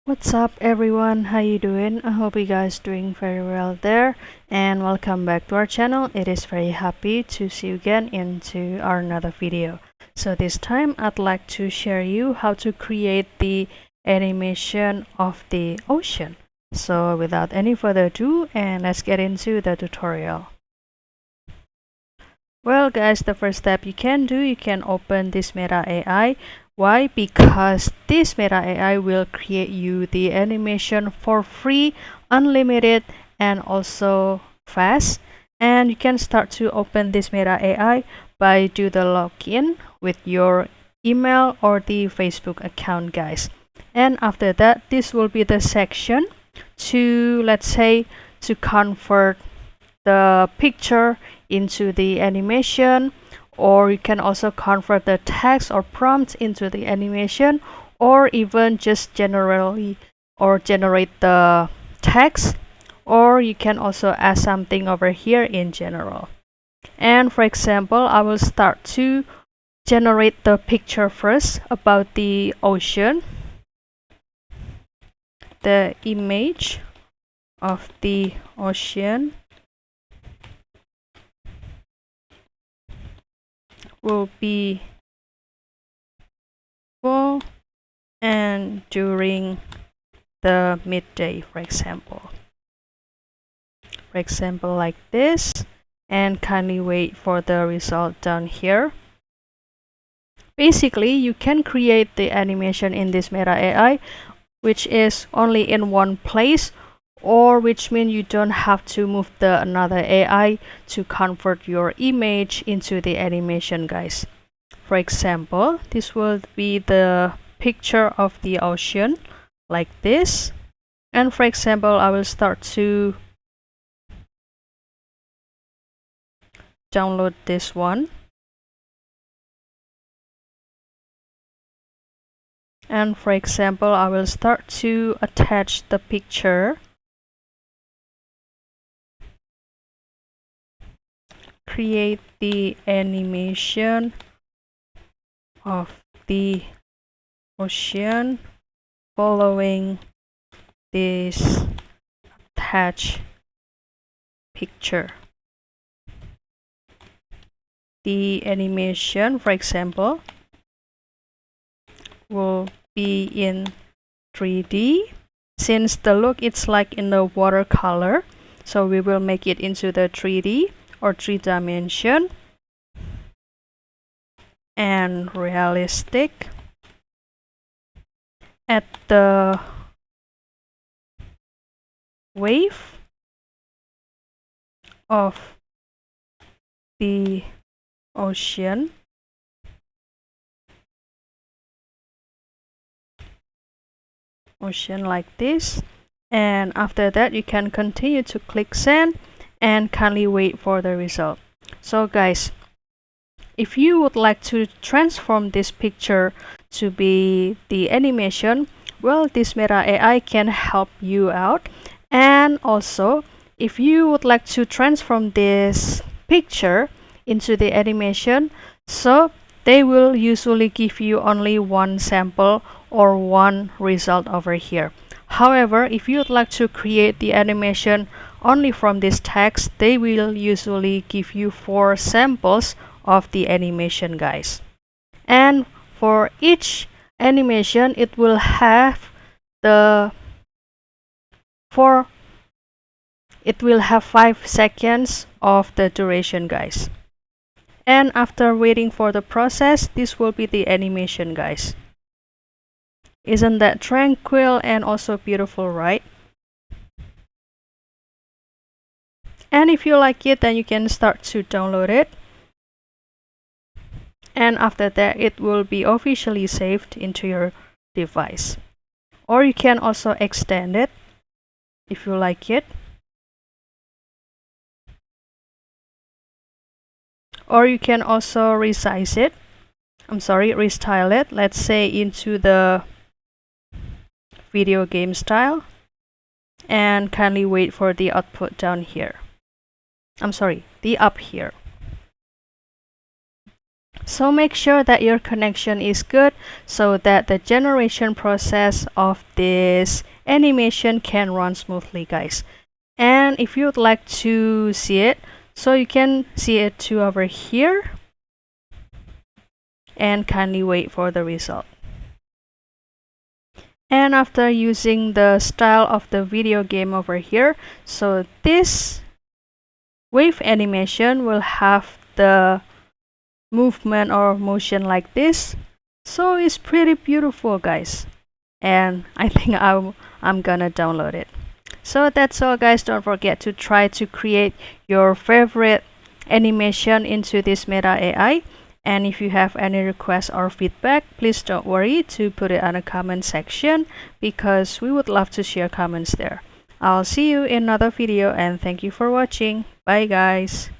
What's up everyone, how you doing? I hope you guys doing very well there, and welcome back to our channel. It is very happy to see you again into our another video. So this time I'd like to share you how to create the animation of the ocean. So without any further ado, and let's get into the tutorial. Well guys, the first step you can do, you can open this Meta AI. Why? Because this Meta AI will create you the animation for free, unlimited, and also fast. And you can start to open this Meta AI by do the login with your email or the Facebook account, guys. And after that, this will be the section to, let's say, to convert the picture into the animation, or you can also convert the text or prompt into the animation, or even just generally or generate the text, or you can also add something over here in general. And for example, I will start to generate the picture first about the ocean, the image of the ocean will be full and during the midday, for example like this, and kindly wait for the result down here. Basically, you can create the animation in this Meta AI which is only in one place, or which means you don't have to move the another AI to convert your image into the animation, guys. For example, this will be the picture of the ocean like this, and for example, I will start to download this one, and for example, I will start to attach the picture, create the animation of the ocean following this attached picture. The animation, for example, will be in 3D. Since the look it's like in the watercolor, so we will make it into the 3D or 3-dimension and realistic. At the wave of the ocean, like this, and after that you can continue to click send and kindly wait for the result. So guys, if you would like to transform this picture to be the animation, well, this Meta AI can help you out. And also, if you would like to transform this picture into the animation, so they will usually give you only one sample or one result over here. However, if you would like to create the animation only from this text, they will usually give you 4 samples of the animation, guys. And for each animation, it will have the 5 seconds of the duration, guys. And after waiting for the process, this will be the animation, guys. Isn't that tranquil and also beautiful, right? And if you like it, then you can start to download it. And after that, it will be officially saved into your device. Or you can also extend it if you like it. Or you can also restyle it, let's say into the video game style, and kindly wait for the output down here. The up here. So make sure that your connection is good so that the generation process of this animation can run smoothly, guys. And if you would like to see it, so you can see it too over here, and kindly wait for the result. And after using the style of the video game over here, so this wave animation will have the movement or motion like this. So it's pretty beautiful, guys. And I think I'm gonna download it. So that's all, guys. Don't forget to try to create your favorite animation into this Meta AI. And if you have any requests or feedback, please don't worry to put it on the comment section, because we would love to share comments there. I'll see you in another video, and thank you for watching. Bye, guys.